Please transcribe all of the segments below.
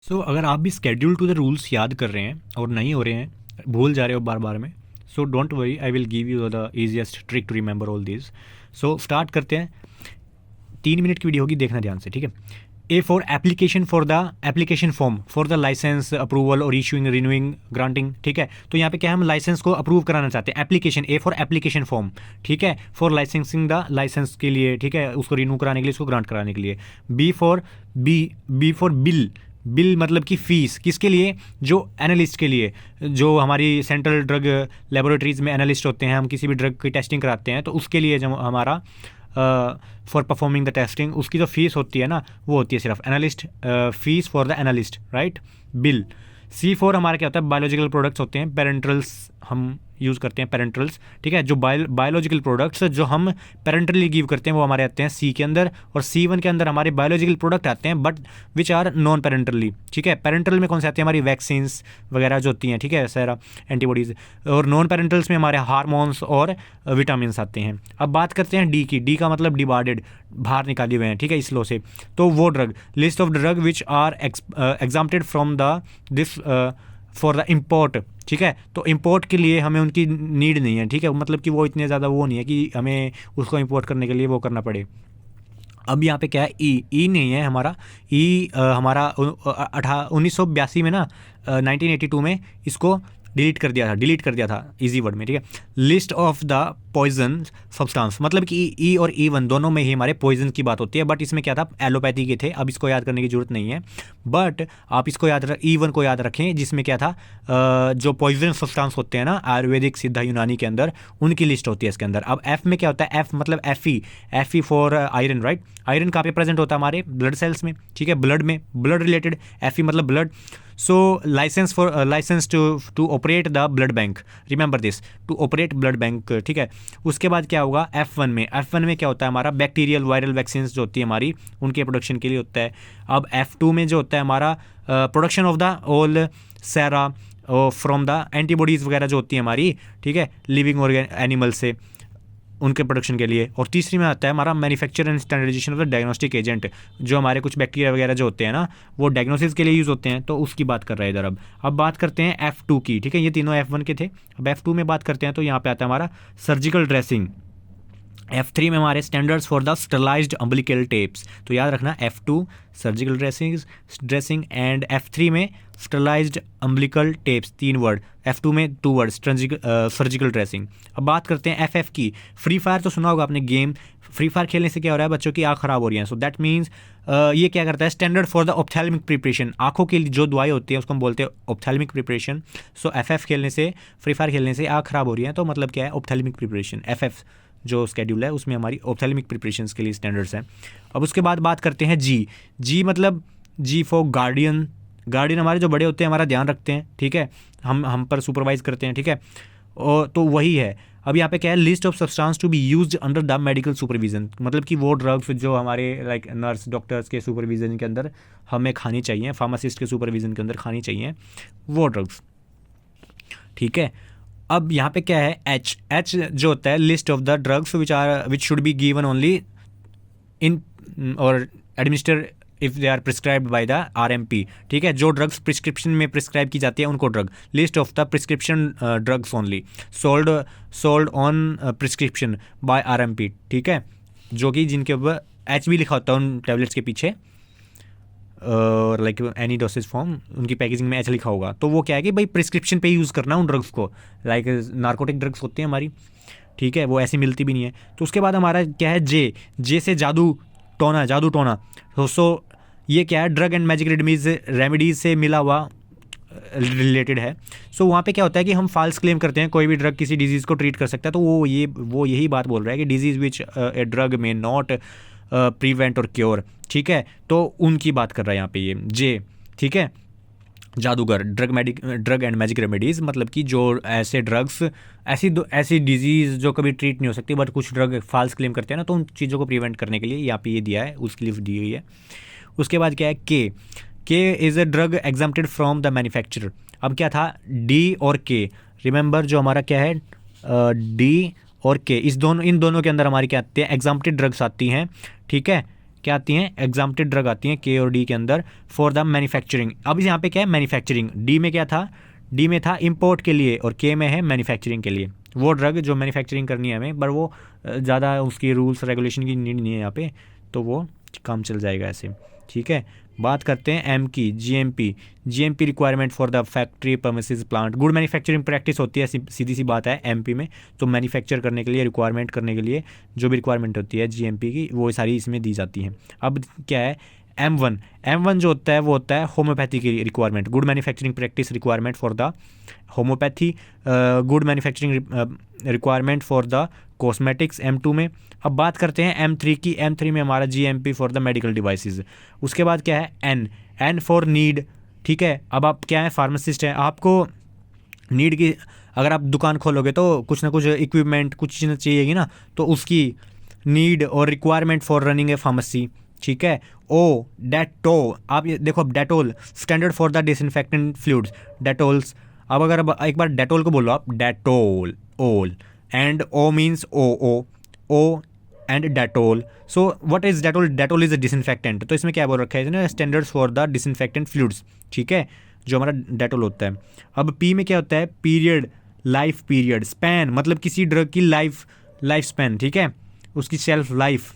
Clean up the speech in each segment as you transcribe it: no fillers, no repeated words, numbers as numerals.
अगर आप भी स्केड्यूल टू द रूल्स याद कर रहे हैं और नहीं हो रहे हैं, भूल जा रहे हो बार बार में, so don't worry, I will give you the easiest trick to remember all this. So start करते हैं। 3 मिनट की वीडियो होगी, देखना ध्यान से, ठीक है। A for application for the application form for the licence approval और इशूइंग रिन्यूइंग ग्रांटिंग, ठीक है। तो यहाँ पे क्या है, हम लाइसेंस को अप्रूव कराना चाहते हैं। Application, A for application form, ठीक है, फॉर लाइसेंसिंग द लाइसेंस के लिए, ठीक है, उसको रिन्यू कराने के लिए, उसको ग्रांट कराने के लिए। बी फॉर बिल, बिल मतलब कि फ़ीस, किसके लिए, जो एनालिस्ट के लिए, जो हमारी सेंट्रल ड्रग लेबोरेटरीज़ में एनालिस्ट होते हैं, हम किसी भी ड्रग की टेस्टिंग कराते हैं तो उसके लिए जो हमारा फॉर परफॉर्मिंग द टेस्टिंग, उसकी जो फीस होती है ना, वो होती है सिर्फ analyst fees for the analyst, right, bill. C4 हमारा क्या होता है, बायोलॉजिकल प्रोडक्ट्स होते हैं, पेरेंट्रल्स हम यूज़ करते हैं, पेरेंट्रल्स, ठीक है। जो बायोलॉजिकल प्रोडक्ट्स जो हम पेरेंटली गिव करते हैं वो हमारे आते हैं C के अंदर, और C1 के अंदर हमारे बायोलॉजिकल प्रोडक्ट आते हैं but which are non parenterally, ठीक है। पेरेंटल में कौन से आते हैं, हमारी वैक्सीन्स वगैरह जो होती हैं, ठीक है, सारा एंटीबॉडीज़। और नॉन पेरेंटल्स में हमारे हार्मोन्स और विटामिन आते हैं। अब बात करते हैं डी की। डी का मतलब डिबार्डेड, बाहर निकाले हुए हैं, ठीक है, इस लो से। तो वो drug, list of drug which are exempted from the this for the import, ठीक है। तो इम्पोर्ट के लिए हमें उनकी नीड नहीं है, ठीक है, मतलब कि वो इतने ज़्यादा वो नहीं है कि हमें उसको इम्पोर्ट करने के लिए वो करना पड़े। अब यहाँ पे क्या है, ई नहीं है हमारा, हमारा 1982 में ना, 1982 में इसको डिलीट कर दिया था इजी वर्ड में, ठीक है। List of the poison substance, मतलब कि ई और E1 दोनों में ही हमारे पॉइजन की बात होती है, बट इसमें क्या था, एलोपैथी के थे। अब इसको याद करने की जरूरत नहीं है, बट आप इसको E1 को याद रखें, जिसमें क्या था, जो पॉइजन सब्सटेंस होते हैं ना आयुर्वेदिक सिद्धा यूनानी के अंदर, उनकी लिस्ट होती है इसके अंदर। अब एफ में क्या होता है, एफ मतलब Fe for iron, right. Iron कहाँ पे प्रेजेंट होता है, हमारे ब्लड सेल्स में, ठीक है, ब्लड में, ब्लड रिलेटेड, Fe मतलब blood. So licence to operate the blood bank, remember this, to operate blood bank, ठीक है। उसके बाद क्या होगा, F1 में क्या होता है, हमारा बैक्टीरियल वायरल वैक्सीन जो होती है हमारी, उनके प्रोडक्शन के लिए होता है। अब F2 में जो होता है हमारा production of the all sera from the antibodies वगैरह जो होती है हमारी, ठीक है, लिविंग एनिमल से, उनके प्रोडक्शन के लिए। और तीसरी में आता है हमारा manufacture and standardisation of the diagnostic agent, जो हमारे कुछ बैक्टीरिया वगैरह जो होते हैं ना, वो डायग्नोसिस के लिए यूज़ होते हैं, तो उसकी बात कर रहे हैं इधर। अब बात करते हैं F2 की, ठीक है, ये तीनों F1 के थे। अब F2 में बात करते हैं तो यहाँ पे आता है हमारा सर्जिकल ड्रेसिंग। F3 में हमारे standards for the sterilised umbilical tapes, तो याद रखना F2 surgical dressing and F3 में sterilised umbilical tapes, 3 word, F2 में 2 वर्ड, सर्जिकल ड्रेसिंग। अब बात करते हैं FF की। फ्री फायर तो सुना होगा आपने, गेम फ्री फायर खेलने से क्या हो रहा है, बच्चों की आँख खराब हो रही है। सो दैट मीन्स ये क्या करता है, standard for the ophthalmic preparation, आँखों के लिए जो दवाई होती है उसको हम बोलते हैं ऑप्थेल्मिक प्रिपरेशन। सो FF खेलने से, फ्री फायर खेलने से आँख खराब हो रही है, तो मतलब क्या है, ऑप्थेल्मिक प्रिपरेशन। FF जो स्केड्यूल है उसमें हमारी ऑप्थेल्मिक प्रिपरेशंस के लिए स्टैंडर्ड्स हैं। अब उसके बाद बात करते हैं जी मतलब जी फॉर गार्डियन हमारे जो बड़े होते हैं हमारा ध्यान रखते हैं, ठीक है, हम पर सुपरवाइज करते हैं, ठीक है, और तो वही है। अब यहाँ पे क्या है, list of substance to be used under the medical supervision, मतलब कि वो ड्रग्स जो हमारे लाइक नर्स डॉक्टर्स के सुपरविजन के अंदर हमें खानी चाहिए, फार्मासिस्ट के सुपरविजन के अंदर खानी चाहिए वो ड्रग्स, ठीक है। अब यहाँ पे क्या है, एच जो होता है, list of the drugs which should be given only in और administer if they are prescribed by the RMP, ठीक है, जो ड्रग्स प्रिस्क्रिप्शन में प्रिस्क्राइब की जाती है उनको drug, list of the prescription drugs only sold on prescription by RMP, ठीक है, जो कि जिनके ऊपर H भी लिखा होता है उन टैबलेट्स के पीछे, और लाइक एनी डोसेज फॉर्म, उनकी पैकेजिंग में ऐसा लिखा होगा। तो वो क्या है कि भाई प्रिस्क्रिप्शन पे यूज़ करना उन ड्रग्स को, लाइक नार्कोटिक ड्रग्स होती हैं हमारी, ठीक है, वो ऐसी मिलती भी नहीं है। तो उसके बाद हमारा क्या है, जे से जादू टोना। सो ये क्या है, ड्रग एंड मैजिक रेमेडीज से मिला हुआ रिलेटेड है। सो वहाँ पे क्या होता है कि हम फॉल्स क्लेम करते हैं, कोई भी ड्रग किसी डिजीज़ को ट्रीट कर सकता है, तो वो यही बात बोल रहा है कि डिजीज़ विच ए ड्रग में नॉट प्रिवेंट और क्योर, ठीक है, तो उनकी बात कर रहा है यहाँ पे ये जे, ठीक है। जादूगर, ड्रग एंड मैजिक रेमेडीज़, मतलब कि जो ऐसे ड्रग्स, ऐसी डिजीज़ जो कभी ट्रीट नहीं हो सकती बट कुछ ड्रग फॉल्स क्लेम करते हैं ना, तो उन चीज़ों को प्रिवेंट करने के लिए यहाँ पे ये दिया है, उसकी लिस्ट दी हुई है। उसके बाद क्या है, के is a drug exempted from the manufacturer. अब क्या था, डी और के, रिमेंबर जो हमारा क्या है, डी और के, इन दोनों के अंदर हमारी क्या आती है, एग्जाम्प्टेड ड्रग्स आती हैं, ठीक है, क्या आती हैं, एग्जाम्प्टेड ड्रग आती हैं के और डी के अंदर फॉर द मैन्युफैक्चरिंग। अब यहाँ पे क्या है, मैन्युफैक्चरिंग। डी में क्या था, डी में था इम्पोर्ट के लिए और के में है मैन्युफैक्चरिंग के लिए। वो ड्रग जो मैन्युफैक्चरिंग करनी है हमें, पर वो ज़्यादा उसकी रूल्स रेगुलेशन की नीड नहीं है यहाँ पे, तो वो काम चल जाएगा ऐसे, ठीक है। बात करते हैं एम की, GMP. GMP requirement for the factory premises plant. Good manufacturing practice होती है, सीधी सी बात है एमपी में। तो मैन्युफैक्चर करने के लिए, रिक्वायरमेंट करने के लिए जो भी रिक्वायरमेंट होती है जीएमपी की, वो सारी इसमें दी जाती हैं। अब क्या है, M1 जो होता है वो होता है होम्योपैथी की requirement. Good manufacturing practice requirement for the homeopathy. Good manufacturing requirement for the cosmetics M2 में। अब बात करते हैं M3 की। M3 में हमारा GMP for the medical devices. उसके बाद क्या है, N फॉर नीड, ठीक है। अब आप क्या है, फार्मासिस्ट हैं, आपको नीड की, अगर आप दुकान खोलोगे तो कुछ ना कुछ इक्विपमेंट, कुछ चीज़ चाहिएगी ना, तो उसकी नीड और requirement for running a pharmacy, ठीक है। ओ डेटो, आप ये देखो, अब Dettol standard for the disinfectant fluids, Dettols. अब अगर अब एक बार डेटोल को बोलो आप, Dettol, OL, and O means O and Dettol. So what is Dettol, Dettol is a disinfectant. तो इसमें क्या बोल रखा है, standards for the disinfectant fluids, ठीक है, जो हमारा डेटोल होता है। अब पी में क्या होता है, पीरियड, लाइफ पीरियड, स्पैन मतलब किसी ड्रग की लाइफ स्पैन, ठीक है, उसकी शेल्फ लाइफ,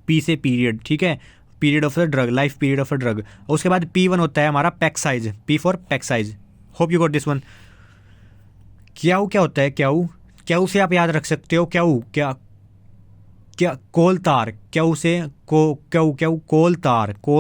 पी से पीरियड, ठीक है, period of the drug, life period of a drug. उसके बाद P1 होता है हमारा pack size, P for pack size. Hope you got this one. क्याऊ क्या होता है, क्याऊ से आप याद रख सकते हो, क्या कोल तार, क्याऊ से क्याऊ कोल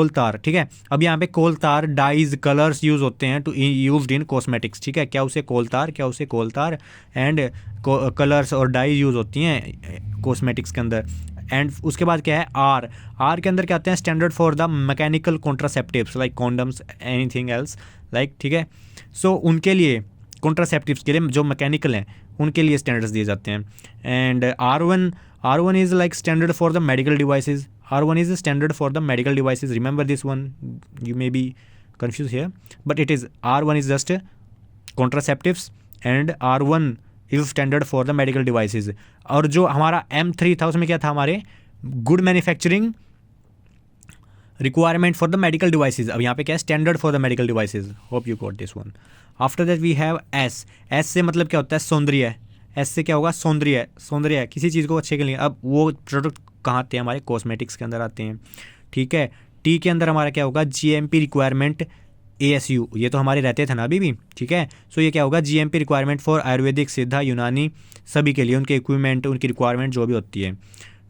तार, ठीक है। अब यहाँ पे कोल तार, डाइज, कलर्स यूज होते हैं टू यूज्ड इन कॉस्मेटिक्स, ठीक है। क्याऊ से कोल तार एंड कलर्स और डाइज यूज होती हैं कॉस्मेटिक्स के अंदर। एंड उसके बाद क्या है, आर के अंदर क्या आते हैं, standard for the mechanical contraceptives like condoms, anything else like, ठीक है। सो उनके लिए, कॉन्ट्रासेप्टिव्स के लिए जो मैकेनिकल हैं, उनके लिए स्टैंडर्ड्स दिए जाते हैं। And R1 is like standard for the medical devices. R1 is standard for the medical devices. Remember this one, you may be confused here, but it is R1 is just contraceptives and R1 is standard for the medical devices। और जो हमारा M3 था उसमें क्या था, हमारे good manufacturing requirement for the medical devices. अब यहाँ पे क्या है, standard for the medical devices. Hope you got this one. After that we have S से मतलब क्या होता है, सौंदर्य। S से क्या होगा, सौंदर्य किसी चीज़ को अच्छे के लिए। अब वो प्रोडक्ट कहाँ आते हैं, हमारे कॉस्मेटिक्स के अंदर आते हैं, ठीक है। T के अंदर हमारा क्या होगा, GMP रिक्वायरमेंट ASU, ये तो हमारे रहते थे ना अभी भी, ठीक है। सो ये क्या होगा, GMP रिक्वायरमेंट फॉर आयुर्वेदिक, सिद्धा, यूनानी, सभी के लिए उनके इक्विपमेंट, उनकी रिक्वायरमेंट जो भी होती है,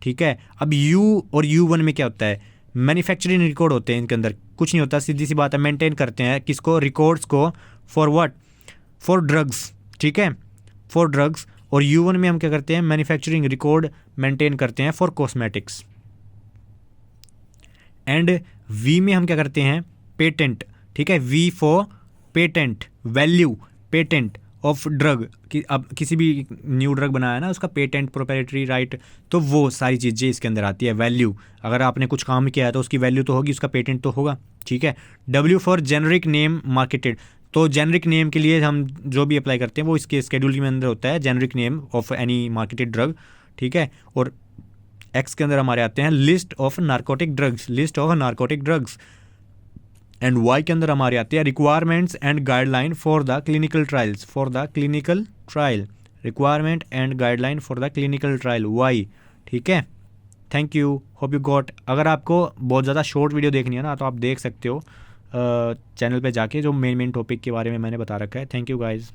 ठीक है। अब U और U1 में क्या होता है, मैन्युफैक्चरिंग रिकॉर्ड होते हैं इनके अंदर, कुछ नहीं होता, सीधी सी बात है, मेंटेन करते हैं किसको, रिकॉर्ड्स को, फॉर व्हाट, फॉर ड्रग्स, ठीक है, फॉर ड्रग्स। और U1 में हम क्या करते हैं, मैन्युफैक्चरिंग रिकॉर्ड मेंटेन करते हैं फॉर कॉस्मेटिक्स। एंड V में हम क्या करते हैं, पेटेंट, ठीक है, V for patent, value, patent of drug कि अब किसी भी न्यू ड्रग बनाया ना, उसका पेटेंट, प्रोप्राइटरी राइट, तो वो सारी चीज़ें इसके अंदर आती है। वैल्यू, अगर आपने कुछ काम किया है तो उसकी वैल्यू तो होगी, उसका पेटेंट तो होगा, ठीक है। W for generic name marketed, तो जेनरिक नेम के लिए हम जो भी अप्लाई करते हैं वो इसके स्केड्यूल के अंदर होता है, generic name of any marketed drug, ठीक है। और X के अंदर हमारे आते हैं list of narcotic drugs, and Y के अंदर हमारे आते हैं requirements and guideline for the clinical trial, requirement and guideline for the clinical trial Y, ठीक है। Thank you, hope you got. अगर आपको बहुत ज़्यादा शॉर्ट वीडियो देखनी है ना, तो आप देख सकते हो चैनल पे जाके, जो मेन टॉपिक के बारे में मैंने बता रखा है। Thank you guys.